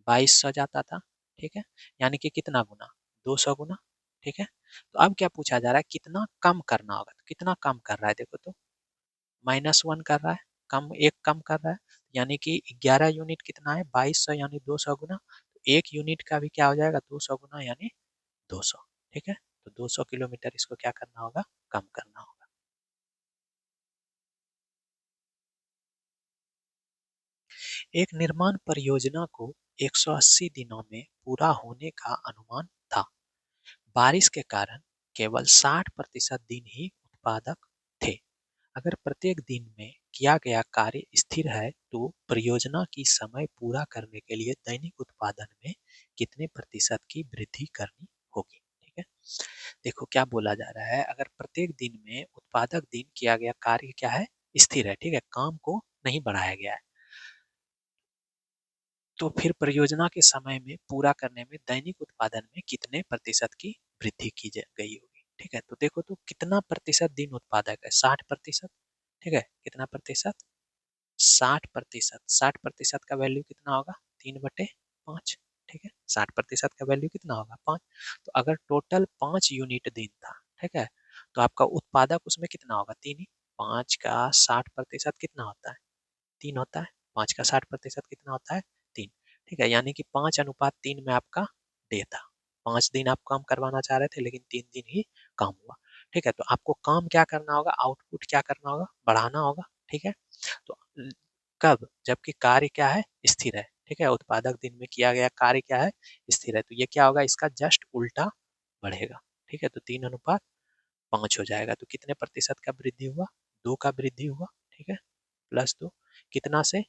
2200 जाता था। ठीक है, यानी कि कितना गुना, 200 गुना। ठीक है, तो अब क्या पूछा जा रहा है, कितना कम करना होगा, तो कितना कम कर रहा है, देखो तो -1 कर रहा है, कम एक कम कर रहा है। यानी कि 11 यूनिट कितना है, 2200, यानी 200 गुना। तो एक यूनिट का भी क्या हो जाएगा, 200 गुना, यानी 200। ठीक है, तो 200 किलोमीटर इसको क्या करना होगा, कम करना होगा। एक निर्माण परियोजना को 180 दिनों में पूरा होने का अनुमान था। बारिश के कारण केवल 60% दिन ही उत्पादक थे। अगर प्रत्येक दिन में किया गया कार्य स्थिर है तो परियोजना की समय पूरा करने के लिए दैनिक उत्पादन में कितने प्रतिशत की वृद्धि करनी होगी। ठीक है, देखो क्या बोला जा रहा है, अगर प्रत्येक दिन में उत्पादक दिन किया गया कार्य क्या है, स्थिर है। ठीक है, काम को नहीं बढ़ाया गया है, तो फिर परियोजना के समय में पूरा करने में दैनिक उत्पादन में कितने प्रतिशत की वृद्धि की गई होगी। ठीक है, तो देखो तो कितना प्रतिशत दिन उत्पादक है, 60%। ठीक है, कितना प्रतिशत, 60%। 60% का वैल्यू कितना होगा, 3/5। ठीक है, 60% का वैल्यू कितना होगा, 5। तो अगर टोटल 5 यूनिट दिन था, ठीक है, तो आपका उत्पादक उसमें कितना होगा, 3 ही। 5 का 60% कितना होता है, 3 होता है। 5 का 60% कितना होता है, 3। ठीक है, यानी कि 5:3 में आपका डे था। 5 दिन आप काम करवाना चाह रहे थे, लेकिन 3 दिन ही काम हुआ। ठीक है, तो आपको काम क्या करना होगा, आउटपुट क्या करना होगा, बढ़ाना होगा। ठीक है, तो कब, जबकि कार्य क्या है, स्थिर है। ठीक है, उत्पादक दिन में किया गया कार्य क्या है, स्थिर है, तो ये क्या होगा, इसका जस्ट उल्टा बढ़ेगा। ठीक है, तो 3:5 हो जाएगा। तो कितने प्रतिशत का वृद्धि हुआ, 2 का वृद्धि हुआ। ठीक है, +2 कितना से,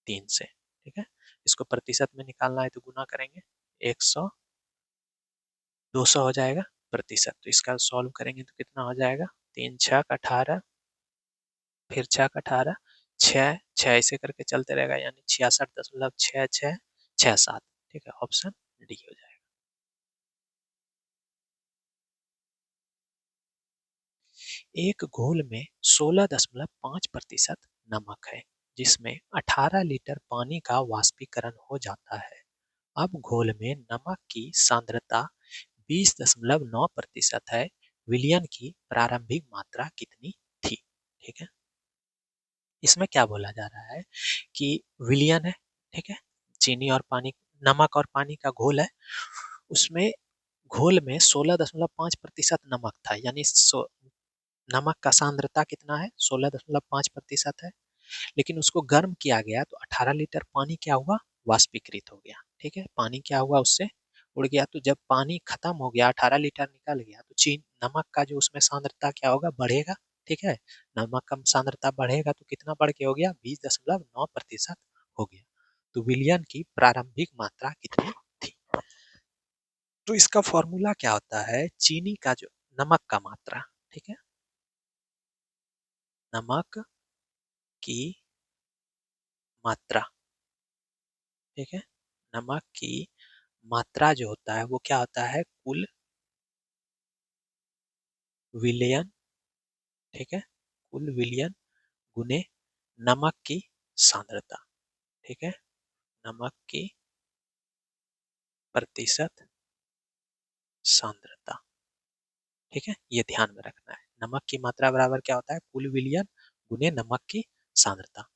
3 से। ठीक है, इसको प्रतिशत में निकालना है तो गुना करेंगे, 100, 200 हो जाएगा प्रतिशत। तो इसका सॉल्व करेंगे तो कितना हो जाएगा, 3×6 = 18, फिर 6×18, 6, 6 ऐसे करके चलते रहेगा, यानी 66.6667। ठीक है, ऑप्शन डी हो जाएगा। एक घोल में 16.5% नमक है, जिसमें 18 लीटर पानी का वाष्पीकरण हो जाता है। अब घोल में नमक की सांद्रता 20.9% है। विलयन की प्रारंभिक मात्रा कितनी थी। ठीक है, इसमें क्या बोला जा रहा है कि विलयन है। ठीक है, चीनी और पानी, नमक और पानी का घोल है, उसमें घोल में 16.5% नमक था, यानी नमक का सांद्रता कितना है, 16.5% है। लेकिन उसको गर्म किया गया तो 18 लीटर पानी क्या हुआ, वाष्पीकृत हो गया। ठीक है, पानी क्या हुआ, उससे उड़ गया। तो जब पानी खत्म हो गया, 18 लीटर निकल गया, तो चीन नमक का जो उसमें सांद्रता क्या होगा, बढ़ेगा। ठीक है, नमक का सांद्रता बढ़ेगा तो कितना बढ़ के हो गया, 20.9% हो गया। तो विलियन की प्रारंभिक मात्रा कितनी थी। तो इसका फॉर्मूला क्या होता है, चीनी का जो नमक का मात्रा, ठीक है, नमक की मात्रा, ठीक है, नमक की मात्रा जो होता है वो क्या होता है, कुल विलयन। ठीक है, कुल विलयन गुने नमक की सांद्रता। ठीक है, नमक की प्रतिशत सांद्रता। ठीक है, ये ध्यान में रखना है, नमक की मात्रा बराबर क्या होता है, कुल विलयन गुने नमक की सांद्रता।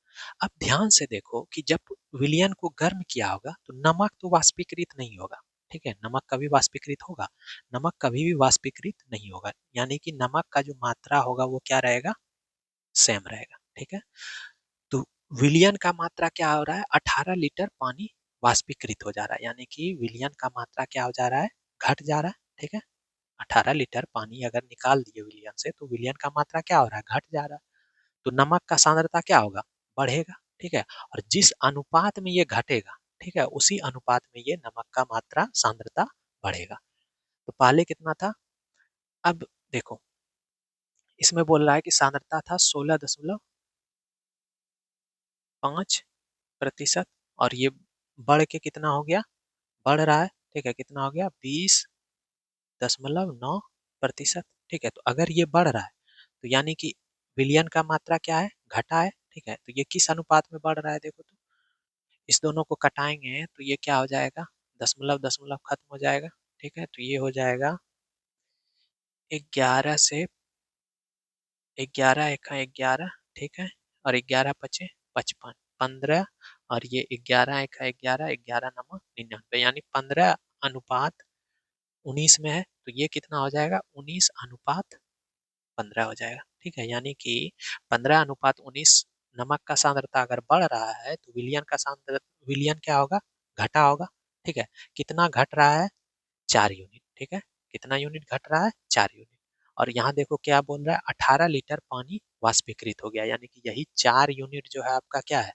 अब ध्यान से देखो कि जब विलयन को गर्म किया होगा तो नमक तो वाष्पीकृत नहीं होगा। ठीक है, नमक कभी वाष्पीकृत होगा? नमक कभी भी वाष्पीकृत नहीं होगा, यानी कि नमक का जो मात्रा होगा वो क्या रहेगा? सेम रहेगा। ठीक है, तो विलियन का मात्रा क्या हो रहा है? 18 लीटर पानी वाष्पीकृत हो जा रहा है, यानी कि विलियन का मात्रा क्या हो जा रहा है? घट जा रहा है। ठीक है, 18 लीटर पानी अगर निकाल दिए विलियन से, तो विलियन का मात्रा क्या हो रहा है? घट जा रहा है। तो नमक का सांद्रता क्या होगा? बढ़ेगा। ठीक है, और जिस अनुपात में ये घटेगा, ठीक है, उसी अनुपात में ये नमक का मात्रा सांद्रता बढ़ेगा। तो पहले कितना था? अब देखो, इसमें बोल रहा है कि सांद्रता था 16.5%, और ये बढ़ के कितना हो गया? बढ़ रहा है। ठीक है, कितना हो गया? 20.9%। ठीक है, तो अगर ये बढ़ रहा है, तो यानी कि विलियन का मात्रा क्या है? घटा है। ठीक है, तो ये किस अनुपात में बढ़ रहा है? देखो तो, इस दोनों को कटाएंगे तो ये क्या हो जाएगा? दशमलव दशमलव खत्म हो जाएगा। ठीक है, तो ये हो जाएगा 11 से 11 एका 11। ठीक है, और 11 पचे 55, 15, और ये 11 एका 11, 11 नमक 99, यानी 15:19 में है। तो ये कितना हो जाएगा? 19:15 हो जाएगा। ठीक है, यानी कि 15:19 नमक का सांद्रता अगर बढ़ रहा है, तो विलियन क्या होगा? घटा होगा। ठीक है, कितना घट रहा है? 4 यूनिट। ठीक है, कितना यूनिट घट रहा है? 4 यूनिट। और यहाँ देखो क्या बोल रहा है? 18 लीटर पानी वाष्पीकृत हो गया, यानी कि यही 4 यूनिट जो है आपका क्या है?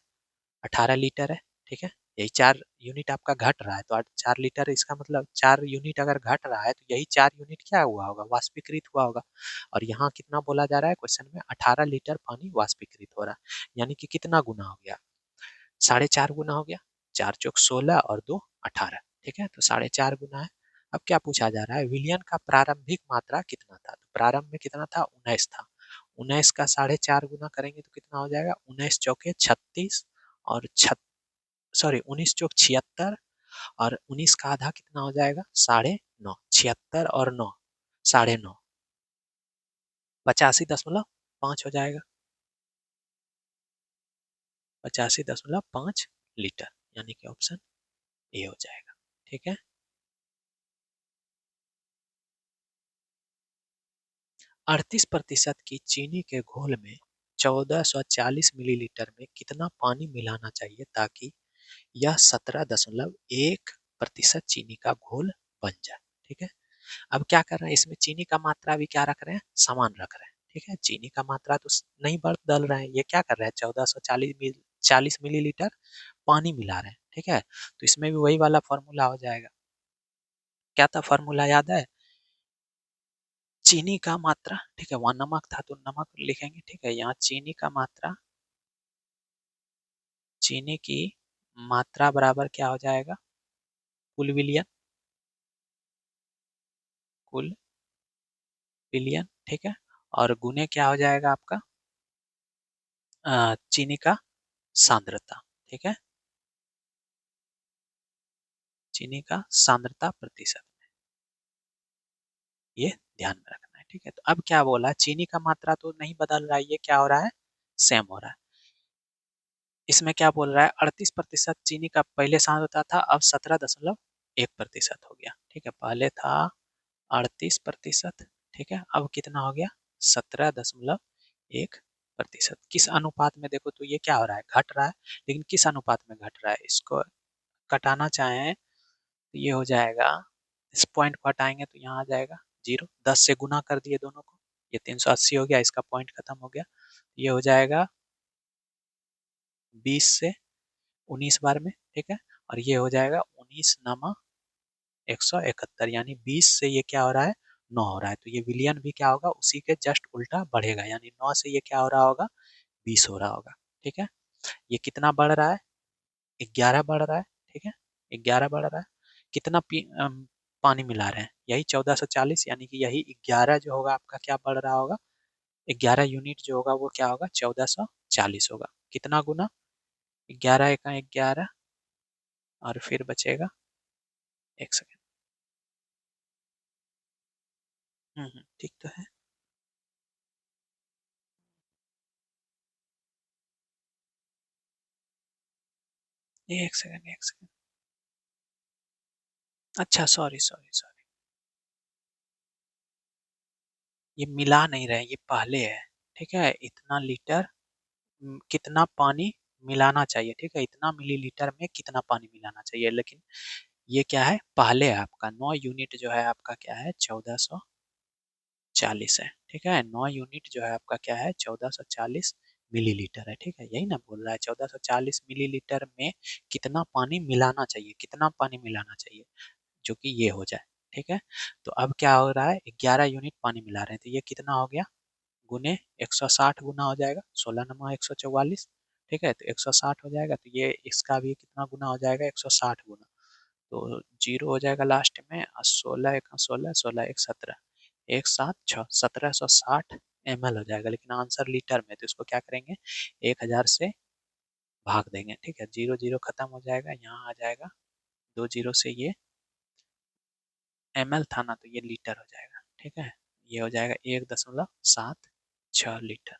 18 लीटर है। ठीक है, यही 4 यूनिट आपका घट रहा है, तो 4 लीटर, इसका मतलब 4 यूनिट अगर घट रहा है, तो यही 4 यूनिट क्या हुआ होगा? वाष्पीकृत हुआ होगा। और यहाँ कितना बोला जा रहा है क्वेश्चन में? 18 लीटर पानी वाष्पीकृत हो रहा है, यानी कि कितना गुना हो गया? 4.5 गुना हो गया। 4 चौक 16 और 2 18। ठीक है, तो 4.5 गुना है। अब क्या पूछा जा रहा है? विलियन का प्रारंभिक मात्रा कितना था? तो प्रारंभ में कितना था? 19 था। 19 का 4.5 गुना करेंगे तो कितना हो जाएगा? 19 चौके 36, और 19 चौक 76, और 19 का आधा कितना हो जाएगा? 9.5। 76 और 9, 9.5, 85.5 हो जाएगा। 85.5 लीटर, यानी कि ऑप्शन ए हो जाएगा। ठीक है, 38% की चीनी के घोल में 1440 मिलीलीटर में कितना पानी मिलाना चाहिए ताकि यह 17.1% चीनी का घोल बन जाए? ठीक है, अब क्या कर रहे हैं? इसमें चीनी का मात्रा भी क्या रख रहे हैं? समान रख रहे हैं। ठीक है, चीनी का मात्रा तो नहीं बदल रहे हैं। ये क्या कर रहे हैं? 1440 मिलीलीटर पानी मिला रहे हैं। ठीक है, तो इसमें भी वही वाला फॉर्मूला हो जाएगा। क्या था फॉर्मूला? याद है? चीनी का मात्रा, ठीक है, वहां नमक था तो नमक लिखेंगे। ठीक है, यहाँ चीनी का मात्रा, चीनी की मात्रा बराबर क्या हो जाएगा? कुल विलियन, कुल विलियन। ठीक है, और गुने क्या हो जाएगा आपका? चीनी का सांद्रता। ठीक है, चीनी का सांद्रता प्रतिशत, ये ध्यान में रखना है। ठीक है, तो अब क्या बोला? चीनी का मात्रा तो नहीं बदल रहा है, ये क्या हो रहा है? सेम हो रहा है। इसमें क्या बोल रहा है? 38% चीनी का पहले सांद्रता था, अब 17.1% हो गया। ठीक है, पहले था 38%। ठीक है, अब कितना हो गया? 17.1%। किस अनुपात में? देखो तो ये क्या हो रहा है? घट रहा है, लेकिन किस अनुपात में घट रहा है? इसको कटाना चाहें तो ये हो जाएगा, इस पॉइंट को हटाएंगे तो यहाँ आ जाएगा 0। 10 से गुना कर दिए दोनों को, ये 380 हो गया, इसका पॉइंट खत्म हो गया। ये हो जाएगा 20 से 19 बार में। ठीक है, और ये हो जाएगा 19 नमा 171, यानी 20 से ये क्या हो रहा है? 9 हो रहा है। तो ये विलियन भी क्या होगा? उसी के जस्ट उल्टा बढ़ेगा, यानी 9 से ये क्या हो रहा होगा? 20 हो रहा होगा। ठीक है, ये कितना बढ़ रहा है? 11 बढ़ रहा है। ठीक है, 11 बढ़ रहा है। कितना पानी मिला रहे हैं? यही 1440, यानी कि यही 11 जो होगा आपका क्या बढ़ रहा होगा? 11 यूनिट जो होगा वो क्या होगा? 1440 होगा। कितना गुना? 11 एका 11, और फिर बचेगा, एक सेकेंड। ठीक तो है। एक सेकेंड, एक सेकेंड। अच्छा, सॉरी सॉरी सॉरी, ये मिला नहीं रहे, ये पहले है। ठीक है, इतना लीटर कितना पानी मिलाना चाहिए, ठीक है, इतना मिलीलीटर में कितना पानी मिलाना चाहिए, लेकिन ये क्या है, पहले है आपका 9 यूनिट जो है आपका क्या है, 1440 है। ठीक है, 9 यूनिट जो है आपका क्या है, 1440 मिलीलीटर है। ठीक है, यही ना बोल रहा है, 1440 मिलीलीटर में कितना पानी मिलाना चाहिए, कितना पानी मिलाना चाहिए, जो कि ये हो जाए। ठीक है, तो अब क्या हो रहा है, 11 यूनिट पानी मिला रहे हैं, तो ये कितना हो गया, गुने 160 गुना हो जाएगा, 16 × 144। ठीक है, तो 160 हो जाएगा, तो ये इसका भी कितना गुना हो जाएगा, 160 गुना, तो जीरो हो जाएगा लास्ट में, और 16 × 16, 16 × 1 17, 176, 1760 ml हो जाएगा, लेकिन आंसर लीटर में, तो इसको क्या करेंगे, 1000 से भाग देंगे। ठीक है, जीरो जीरो खत्म हो जाएगा, यहाँ आ जाएगा, दो जीरो से ये ml था ना, तो ये लीटर हो जाएगा। ठीक है, ये हो जाएगा 1,76 लीटर।